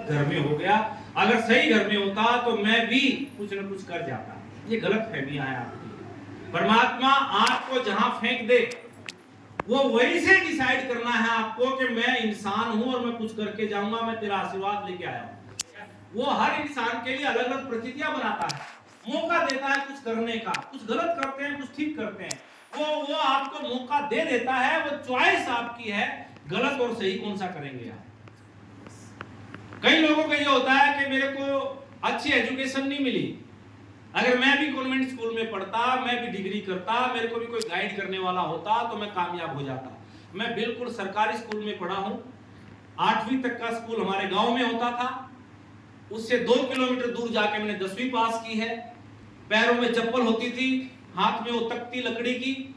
घर में हो गया, अगर सही घर में होता तो मैं भी कुछ न कुछ कर जाता। ये गलत फहमियां हैं आपकी। परमात्मा आपको जहां फेंक दे वो वही से डिसाइड करना है आपको कि मैं इंसान हूं और मैं कुछ करके जाऊंगा, मैं तेरा आशीर्वाद लेके आया हूं। वो हर इंसान के लिए अलग अलग परिस्थितियां बनाता है, मौका देता है कुछ करने का। कुछ गलत करते हैं, कुछ ठीक करते हैं, वो आपको मौका दे देता है। वो चॉइस आपकी है, गलत और सही कौन सा करेंगे आप। कई लोगों का ये होता है कि मेरे को अच्छी एजुकेशन नहीं मिली, अगर मैं भी कॉन्वेंट स्कूल में पढ़ता, मैं भी डिग्री करता, मेरे को भी कोई गाइड करने वाला होता तो मैं कामयाब हो जाता। मैं बिल्कुल सरकारी स्कूल में पढ़ा हूं। 8वीं तक का स्कूल हमारे गांव में होता था, उससे 2 किलोमीटर दूर जाके मैंने 10वीं पास की है। पैरों में चप्पल होती थी, हाथ में वो तख्ती लकड़ी की,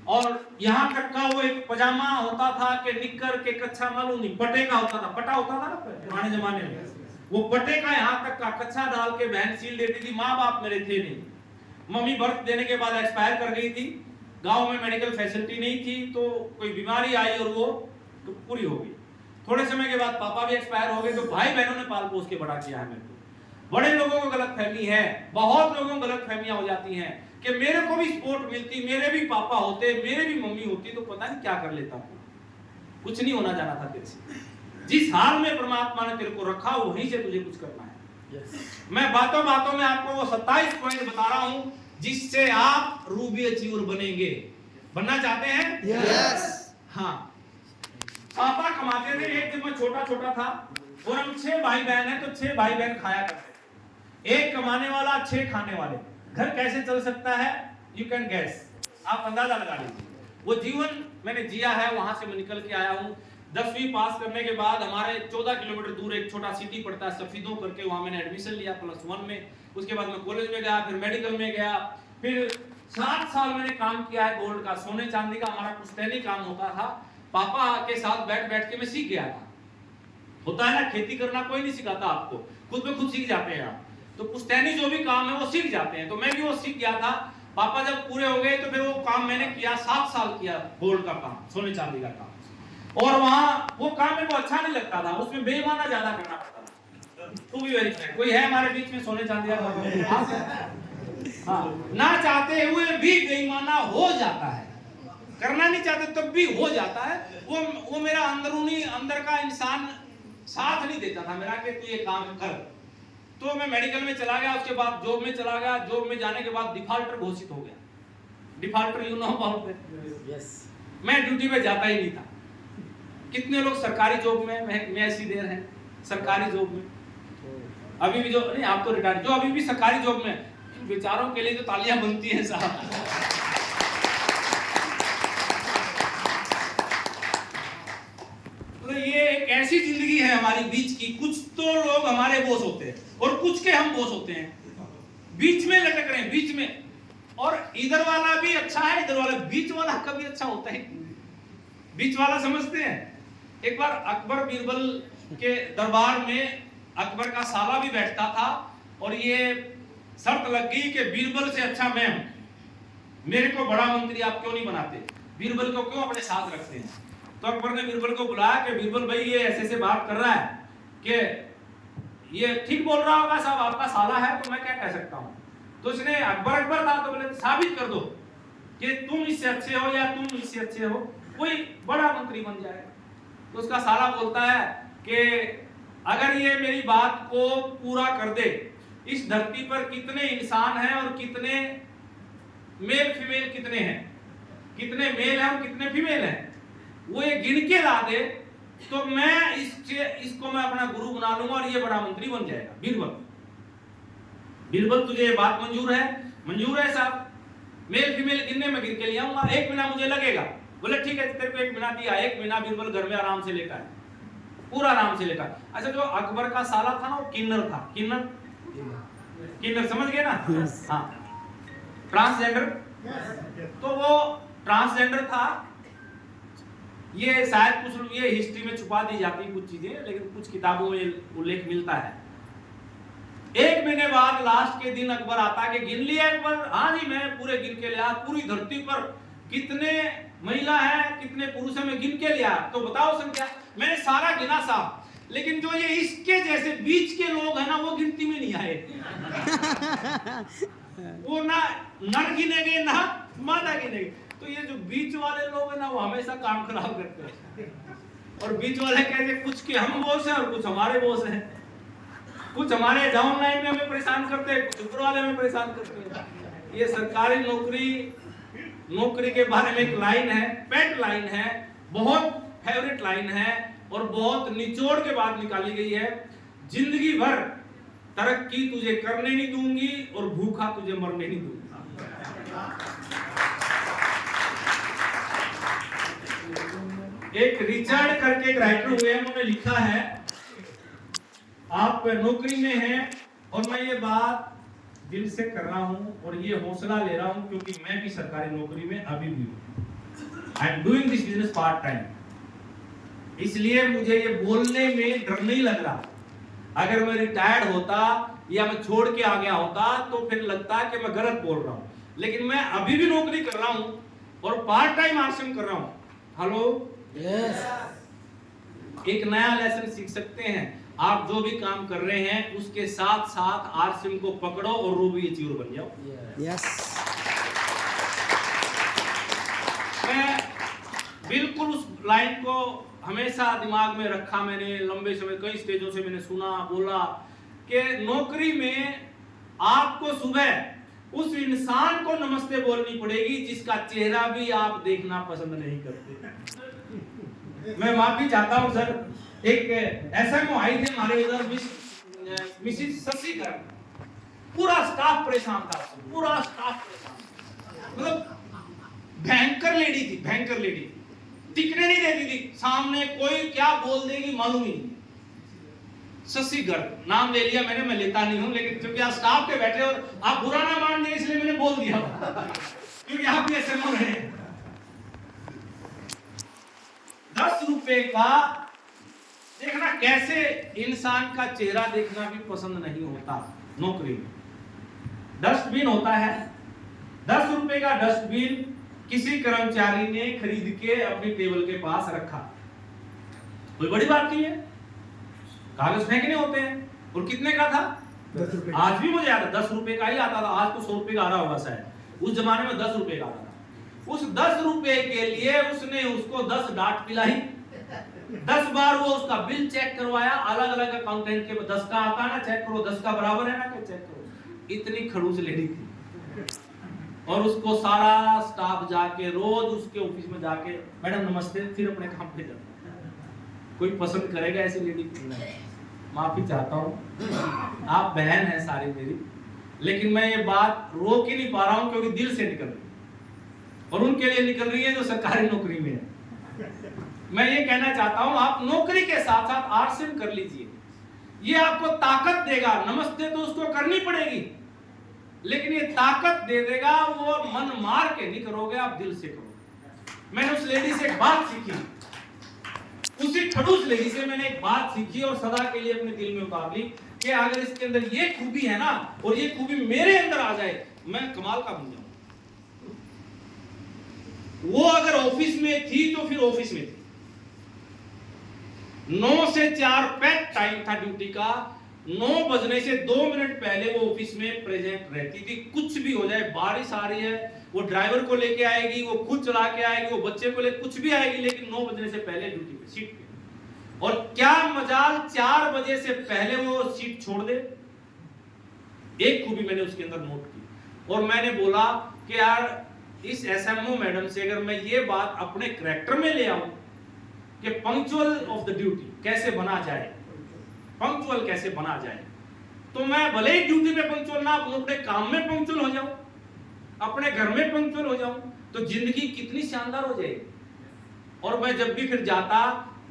और यहाँ तक का वो एक पजामा होता था कि निक्कर के कच्चा मालूम नहीं, पटे का होता था, पटा होता था ना पुराने जमाने में, वो पटे का यहाँ तक का कच्चा डाल के बहन सील देती थी। माँ बाप मेरे थे नहीं, मम्मी बर्थ देने के बाद एक्सपायर कर गई थी। गांव में मेडिकल फैसिलिटी नहीं थी, तो कोई बीमारी आई और वो तो पूरी हो गई। थोड़े समय के बाद पापा भी एक्सपायर हो गए, तो भाई बहनों ने पाल पोस के बड़ा किया है मेरे को। बड़े लोगों को गलत फहमी है, बहुत लोगों को गलत फहमियां हो जाती हैं कि मेरे को भी सपोर्ट मिलती, मेरे भी पापा होते, मेरे भी मम्मी होती तो पता नहीं क्या कर लेता। कुछ नहीं होना जाना था तेरे से। जिस हाल में परमात्मा ने तेरे को रखा वहीं से तुझे कुछ करना है। मैं बातों बातों में आपको वो 27 पॉइंट बता रहा हूं जिससे आप रूबी अचीवर बनेंगे। बनना चाहते हैं? यस। हाँ। पापा कमाते थे, एक जब मैं छोटा छोटा था और हम 6 भाई बहन हैं, तो 6 भाई बहन खाया करते, एक कमाने वाला 6 खाने वाले। घर कैसे चल सकता है? यू कैन गैस, आप अंदाजा लगा लीजिए। वो जीवन मैंने जिया है, वहां से मैं निकल के आया हूं। 10वीं पास करने के बाद हमारे 14 किलोमीटर दूर एक छोटा सिटी पड़ता है सफीदों करके, वहां मैंने एडमिशन लिया +1 में। उसके बाद मैं कॉलेज में गया, फिर मेडिकल में गया, फिर 7 साल मैंने काम किया है गोल्ड का, सोने चांदी का हमारा पुश्तैनी काम होता था। पापा के साथ बैठ बैठ के मैं सीख गया था। होता है ना, खेती करना कोई नहीं सिखाता आपको, खुद में खुद सीख जाते हैं आप। तो पुश्तैनी जो भी काम है वो सीख जाते हैं, तो मैं भी वो सीख गया था। पापा जब पूरे हो गए तो फिर वो काम मैंने किया, 7 साल किया गोल्ड का काम, सोने चांदी का काम। और वहां वो काम मेरे को अच्छा नहीं लगता था, उसमें बेईमाना ज्यादा करना पड़ता था। तू भी वेरीफाई, कोई है हमारे बीच में सोने चांदी का? हाँ, ना चाहते हुए भी बेईमाना हो जाता है, करना नहीं चाहते तब भी हो जाता है। वो मेरा अंदरूनी अंदर का इंसान साथ नहीं देता था मेरा कि तू ये काम कर। तो मैं मेडिकल में चला गया, उसके बाद जॉब में चला गया। जॉब में जाने के बाद डिफॉल्टर घोषित हो गया। Defaulter you know about it? Yes. मैं ड्यूटी पे जाता ही नहीं था। कितने लोग सरकारी जॉब में, मैं ऐसी देर है सरकारी जॉब में, अभी भी जो नहीं, आप तो रिटायर, जो अभी भी सरकारी जॉब में, इन बेचारों के लिए तो तालियां बनती हैं साहब। तो ये एक ऐसी जिंदगी है हमारी बीच की। कुछ तो लोग हमारे बॉस होते हैं और कुछ के हम बॉस होते हैं, बीच में लटक रहे हैं, बीच में। और इधर वाला भी अच्छा है, इधर वाला, बीच वाला कभी अच्छा होता है? बीच वाला समझते हैं? एक बार अकबर बीरबल के दरबार में अकबर का साला भी बैठता था, और ये शर्त लग गई कि बीरबल से अच्छा मैं हूं, मेरे को बड़ा मंत्री आप क्यों नहीं बनाते, बीरबल को क्यों अपने साथ रखते हैं। तो अकबर ने बीरबल को बुलाया कि बीरबल भाई ये ऐसे ऐसे बात कर रहा है कि ये ठीक बोल रहा होगा साहब, आपका साला है तो मैं क्या कह सकता हूं। तो उसने अकबर था तो बोले साबित कर दो कि तुम इससे अच्छे हो या तुम इससे अच्छे हो, कोई बड़ा मंत्री बन जाए। तो उसका साला बोलता है कि अगर ये मेरी बात को पूरा कर दे, इस धरती पर कितने इंसान हैं और कितने मेल फीमेल कितने हैं, कितने मेल हैं और कितने फीमेल हैं, वो ये गिन के ला दे तो मैं इसको मैं अपना गुरु बना लूंगा और ये बड़ा मंत्री बन जाएगा। बीरबल, बीरबल तुझे ये बात मंजूर है? मंजूर है साहब, मेल फीमेल गिनने में गिन के ले आऊंगा, 1 महीना मुझे लगेगा। बोले ठीक है, तेरे को 1 महीना दिया। 1 महीना बीरबल घर में आराम से लेकर, पूरा आराम से लेकर। अच्छा, जो अकबर का साला था ना वो किन्नर था, किन्नर, किन्नर समझ गए ना? हाँ, ट्रांसजेंडर। तो वो ट्रांसजेंडर था। ये शायद कुछ ये हिस्ट्री में छुपा दी जाती है कुछ चीजें, लेकिन कुछ किताबों में उल्लेख मिलता है। 1 महीने बाद लास्ट के दिन अकबर आता है कि गिन लिया अकबर? हाँ जी, मैं पूरे गिन के लिया, पूरी धरती पर कितने महिला है कितने पुरुष है मैं गिन के लिया। तो बताओ संख्या। मैंने सारा गिना साहब, लेकिन जो ये इसके जैसे बीच के लोग है ना वो गिनती में नहीं आए। वो ना नर गिने गए ना मादा गिने गए। तो ये जो बीच वाले लोग हैं ना वो हमेशा काम खराब करते हैं। और बीच वाले कहते कुछ के हम बॉस हैं और कुछ हमारे बॉस हैं, कुछ हमारे डाउन लाइन में हमें परेशान करते हैं, कुछ ऊपर वाले में परेशान करते हैं। ये सरकारी नौकरी के बारे में एक लाइन है, पेट लाइन है, बहुत फेवरेट लाइन है और बहुत निचोड़ के बाद निकाली गई है। जिंदगी भर तरक्की तुझे करने नहीं दूंगी और भूखा तुझे मरने नहीं दूंगी। एक रिचर्ड करके एक राइटर हुए हैं, उन्होंने लिखा है आप नौकरी में हैं और मैं ये बात दिल से कर रहा हूं और ये हौसला ले रहा हूं क्योंकि मैं भी सरकारी नौकरी में अभी भी हूं। I am doing this business part time, इसलिए मुझे ये बोलने में डर नहीं लग रहा। अगर मैं रिटायर्ड होता या मैं छोड़ के आ गया होता तो फिर लगता कि मैं गलत बोल रहा हूं, लेकिन मैं अभी भी नौकरी कर रहा हूं और पार्ट टाइम आश्रम कर रहा हूं। हेलो यस, एक नया लेसन सीख सकते हैं। आप जो भी काम कर रहे हैं उसके साथ साथ आरसीएम को पकड़ो और रोबी अचीवर बन जाओ। यस, मैं बिल्कुल उस लाइन को हमेशा दिमाग में रखा। मैंने लंबे समय कई स्टेजों से मैंने सुना बोला कि नौकरी में आपको सुबह उस इंसान को नमस्ते बोलनी पड़ेगी जिसका चेहरा भी आप देखना पसंद नहीं करते। मैं माफी चाहता हूं सर, एक एसएमओ आई थे हमारे उधर, मिसिस शशिकर, पूरा स्टाफ परेशान था, पूरा स्टाफ परेशान, मतलब भयंकर लेडी थी, भयंकर लेडी, टिकने नहीं देती थी, सामने कोई क्या बोल देगी मालूम ही नहीं। शशिकर नाम ले लिया मैंने, मैं लेता नहीं हूं, लेकिन क्योंकि आप स्टाफ पे बैठे और आप बुरा ना मान जाए इसलिए मैंने बोल दिया क्योंकि आप भी एसएमओ रहे। 10 रुपए का देखना, कैसे इंसान का चेहरा देखना भी पसंद नहीं होता। नौकरी में डस्टबिन होता है, 10 रुपए का डस्टबिन किसी कर्मचारी ने खरीद के अपनी टेबल के पास रखा, कोई बड़ी बात नहीं है, कागज फेंकने होते हैं। और कितने का था? 10 रुपए। आज भी मुझे याद है 10 रुपए का ही आता था, आज तो 100 रुपए का आ रहा होगा शायद, उस जमाने में 10 रुपए का आता था। उस 10 रुपए के लिए उसने उसको 10 डांट पिलाई, 10 बार वो उसका बिल चेक करवाया, अलग अलग अकाउंटेंट के 10 का आता है ना, चेक करो 10 का बराबर है ना, क्या चेक करो। इतनी खड़ूस लेडी थी और उसको सारा स्टाफ जाके रोज उसके ऑफिस में जाके मैडम नमस्ते, फिर अपने काम पे जाता। कोई पसंद करेगा ऐसी लेडी को? माफी चाहता हूँ, आप बहन हैं सारी मेरी, लेकिन मैं ये बात रोक ही नहीं पा रहा हूँ क्योंकि दिल से निकल रही है और उनके लिए निकल रही है जो सरकारी नौकरी में है। मैं ये कहना चाहता हूँ आप नौकरी के साथ साथ आरसीएम कर लीजिए, ये आपको ताकत देगा। नमस्ते तो उसको करनी पड़ेगी, लेकिन ये ताकत दे देगा, वो मन मार के नहीं करोगे, आप दिल से करोगे। मैंने उस लेडी से एक बात सीखी, उसी खड़ूस लेडी से मैंने एक बात सीखी और सदा के लिए अपने दिल में उतार ली कि अगर इसके अंदर ये खूबी है ना और ये खूबी मेरे अंदर आ जाए, मैं कमाल का बन जाऊं। वो अगर ऑफिस में थी तो फिर ऑफिस में थी, 9 से 4 पैक टाइम था ड्यूटी का, 9 बजने से 2 मिनट पहले वो ऑफिस में प्रेजेंट रहती थी। कुछ भी हो जाए, बारिश आ रही है, वो ड्राइवर को लेके आएगी, वो खुद चला के आएगी, वो बच्चे को लेके कुछ भी आएगी, लेकिन 9 बजने से पहले ड्यूटी पे, सीट पे। और क्या मजाल 4 बजे से पहले वो सीट छोड़ दे। एक खूबी मैंने उसके अंदर नोट की और मैंने बोला कि यार इस एसएमओ मैडम से अगर मैं ये बात अपने कैरेक्टर में ले आऊं कि पंक्चुअल ऑफ द ड्यूटी कैसे बना जाए, पंक्चुअल कैसे बना जाए, तो मैं भले ही ड्यूटी पे पंक्चुअल ना, अपने काम में पंक्चुअल हो जाऊं, अपने घर में पंक्चुअल हो जाऊं, तो जिंदगी कितनी शानदार हो जाएगी। और मैं जब भी फिर जाता,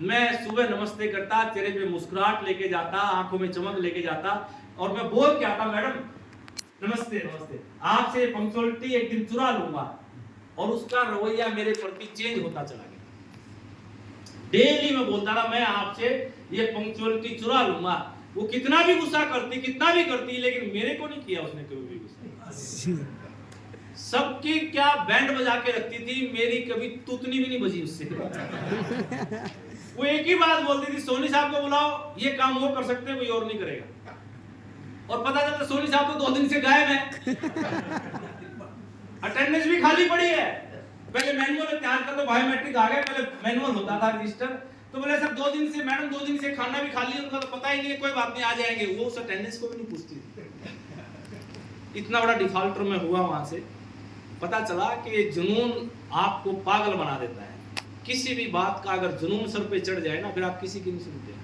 मैं सुबह नमस्ते करता, चेहरे पे मुस्कुराहट लेके जाता, आंखों में चमक लेके जाता और मैं बोल के आता, मैडम नमस्ते नमस्ते, आपसे पंक्चुअलिटी एक दिन चुरा लूंगा। और उसका रवैया मेरे प्रति चेंज होता चला गया। डेली मैं बोलता रहा मैं आपसे ये पंक्चुअलिटी चुरा लूंगा। वो कितना भी गुस्सा करती, कितना भी करती, लेकिन मेरे को नहीं किया उसने कभी भी गुस्सा। सबकी क्या बैंड बजा के रखती थी, मेरी कभी तुतनी भी नहीं बजी उससे। वो एक ही बात बोलती थी, सोनी साहब को बुलाओ, ये काम वो कर सकते हैं, कोई और नहीं करेगा। और पता चलता सोनी साहब तो 2 दिन से गायब है। अटेंडेंस भी खाली पड़ी है। पहले मैनुअल तैयार कर लो, बायोमेट्रिक आ गए, पहले मैनुअल होता था रजिस्टर। तो बोले सर 2 दिन से मैडम 2 दिन से खाना भी खाली है, उनका तो पता ही नहीं है, कोई बात नहीं आ जाएंगे। वो उस अटेंडेंस को भी नहीं पूछती थी। इतना बड़ा डिफॉल्टर में हुआ वहां से। पता चला कि जुनून आपको पागल बना देता है। किसी भी बात का अगर जुनून सर पे चढ़ जाए ना, फिर आप किसी की नहीं सुनते।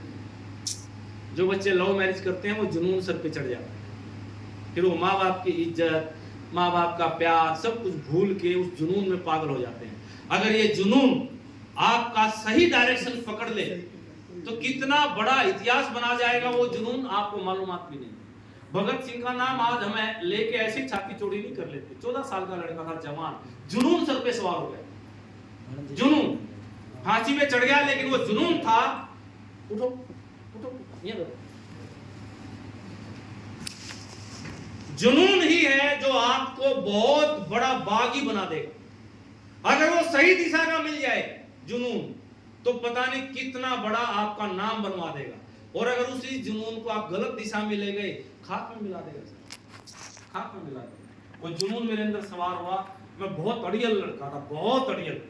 जो बच्चे लव मैरिज करते हैं वो जुनून सर पे चढ़ जाता है, फिर वो माँ बाप की इज्जत, माँ बाप का प्यार सब कुछ भूल के उस जुनून में पागल हो जाते हैं। अगर ये जुनून आपका सही डायरेक्शन पकड़ ले तो कितना बड़ा इतिहास बना जाएगा वो जुनून, आपको मालूमात भी नहीं। भगत सिंह का नाम आज हमें लेके ऐसी छाती चौड़ी नहीं कर लेते। 14 साल का लड़का था, जवान, जुनून सर पे सवार हो गया। जुनून फांसी पे चढ़ गया, लेकिन वो जुनून था। उठो उठो, ये देखो, जुनून ही है जो आपको बहुत बड़ा बागी बना देगा। अगर वो सही दिशा का मिल जाए जुनून, तो पता नहीं कितना बड़ा आपका नाम बनवा देगा। और अगर उसी जुनून को आप गलत दिशा में ले गए, खाक में मिला देगा, खाक में मिला देगा। वो जुनून मेरे अंदर सवार हुआ। मैं बहुत अड़ियल लड़का था, बहुत अड़ियल।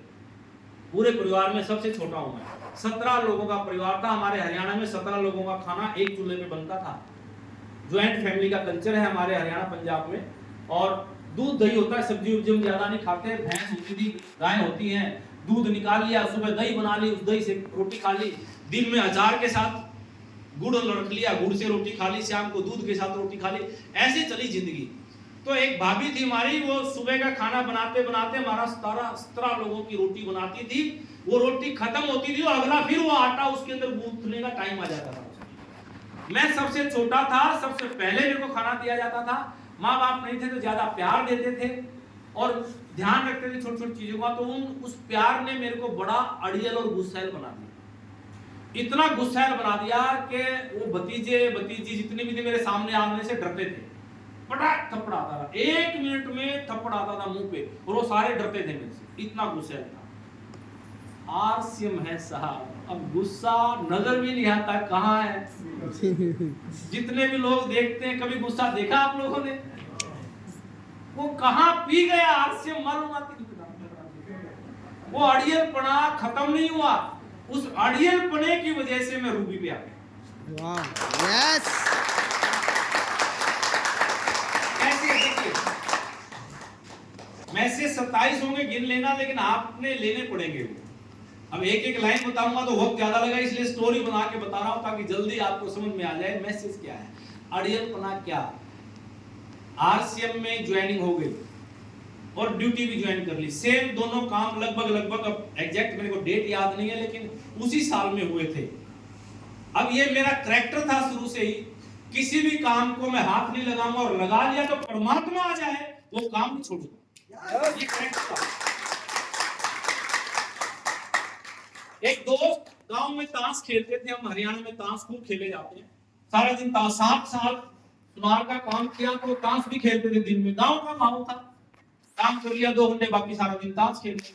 पूरे परिवार में सबसे छोटा हूं मैं। 17 लोगों का परिवार था हमारे हरियाणा में। 17 लोगों का खाना एक चूल्हे पे बनता था। ज्वाइंट फैमिली का कल्चर है हमारे हरियाणा पंजाब में। और दूध दही होता है, सब्जी उब्जी हम ज्यादा नहीं खाते। भैंस होती थी, गाय होती हैं, दूध निकाल लिया, सुबह दही बना ली, उस दही से रोटी खा ली, दिन में अचार के साथ गुड़ रख लिया, गुड़ से रोटी खा ली, शाम को दूध के साथ रोटी खा ली। ऐसे चली जिंदगी। तो एक भाभी थी हमारी, वो सुबह का खाना बनाते बनाते हमारा 17 लोगों की रोटी बनाती थी। वो रोटी खत्म होती थी, अगला फिर वो आटा उसके अंदर गूंथने का टाइम आ जाता था। मैं सबसे छोटा था, सबसे पहले मेरे को खाना दिया जाता था। माँ बाप नहीं थे तो ज्यादा प्यार देते थे और ध्यान रखते थे छोटी छोटी चीजों का। तो उस प्यार ने मेरे को बड़ा अड़ियल और गुस्सैल बना दिया। इतना गुस्सैल बना दिया कि वो भतीजे भतीजी जितने भी थे मेरे सामने आने से डरते थे। पटाक थप्पड़ आता था, 1 मिनट में थप्पड़ आता था मुंह पे, और वो सारे डरते थे मेरे से। इतना गुस्सैल था। आरसीएम है साहब, अब गुस्सा नजर भी नहीं आता कहाँ है। जितने भी लोग देखते हैं, कभी गुस्सा देखा आप लोगों ने? वो कहाँ पी गया आरसीएम, मालूम आती नहीं। वो अड़ियलपना खत्म नहीं हुआ। उस अड़ियलपने की वजह से मैं रूबी पे आ गया। वाह, यस। कैसे देखिए, मैसेज 27 होंगे, गिन लेना, लेकिन आपने लेने पड़ेंगे। अब एक एक लाइन बताऊंगा तो वक्त ज्यादा लगा, इसलिए स्टोरी बना के बता रहा हूं ताकि जल्दी आपको समझ में आ जाए मैसेज क्या है, अड़ियलपना क्या। आरसीएम में ज्वाइनिंग हो गई और ड्यूटी भी ज्वाइन कर ली, सेम दोनों काम लगभग, अब एग्जैक्ट मेरे को डेट याद नहीं है, लेकिन उसी साल में हुए थे। अब ये मेरा करैक्टर था शुरू से ही, किसी भी काम को मैं हाथ नहीं लगाऊंगा, और लगा लिया तो परमात्मा आ जाए वो काम नहीं छोड़ूंगा। ये करैक्टर था। एक दोस्त गांव में ताश खेलते थे, हम हरियाणा में ताश खूब खेले जाते हैं, सारा दिन ताश। 7 साल सुनार का काम किया तो ताश भी खेलते थे दिन में। गांव का माहौल था, काम कर लिया 2 घंटे, बाकी सारा दिन ताश खेलते।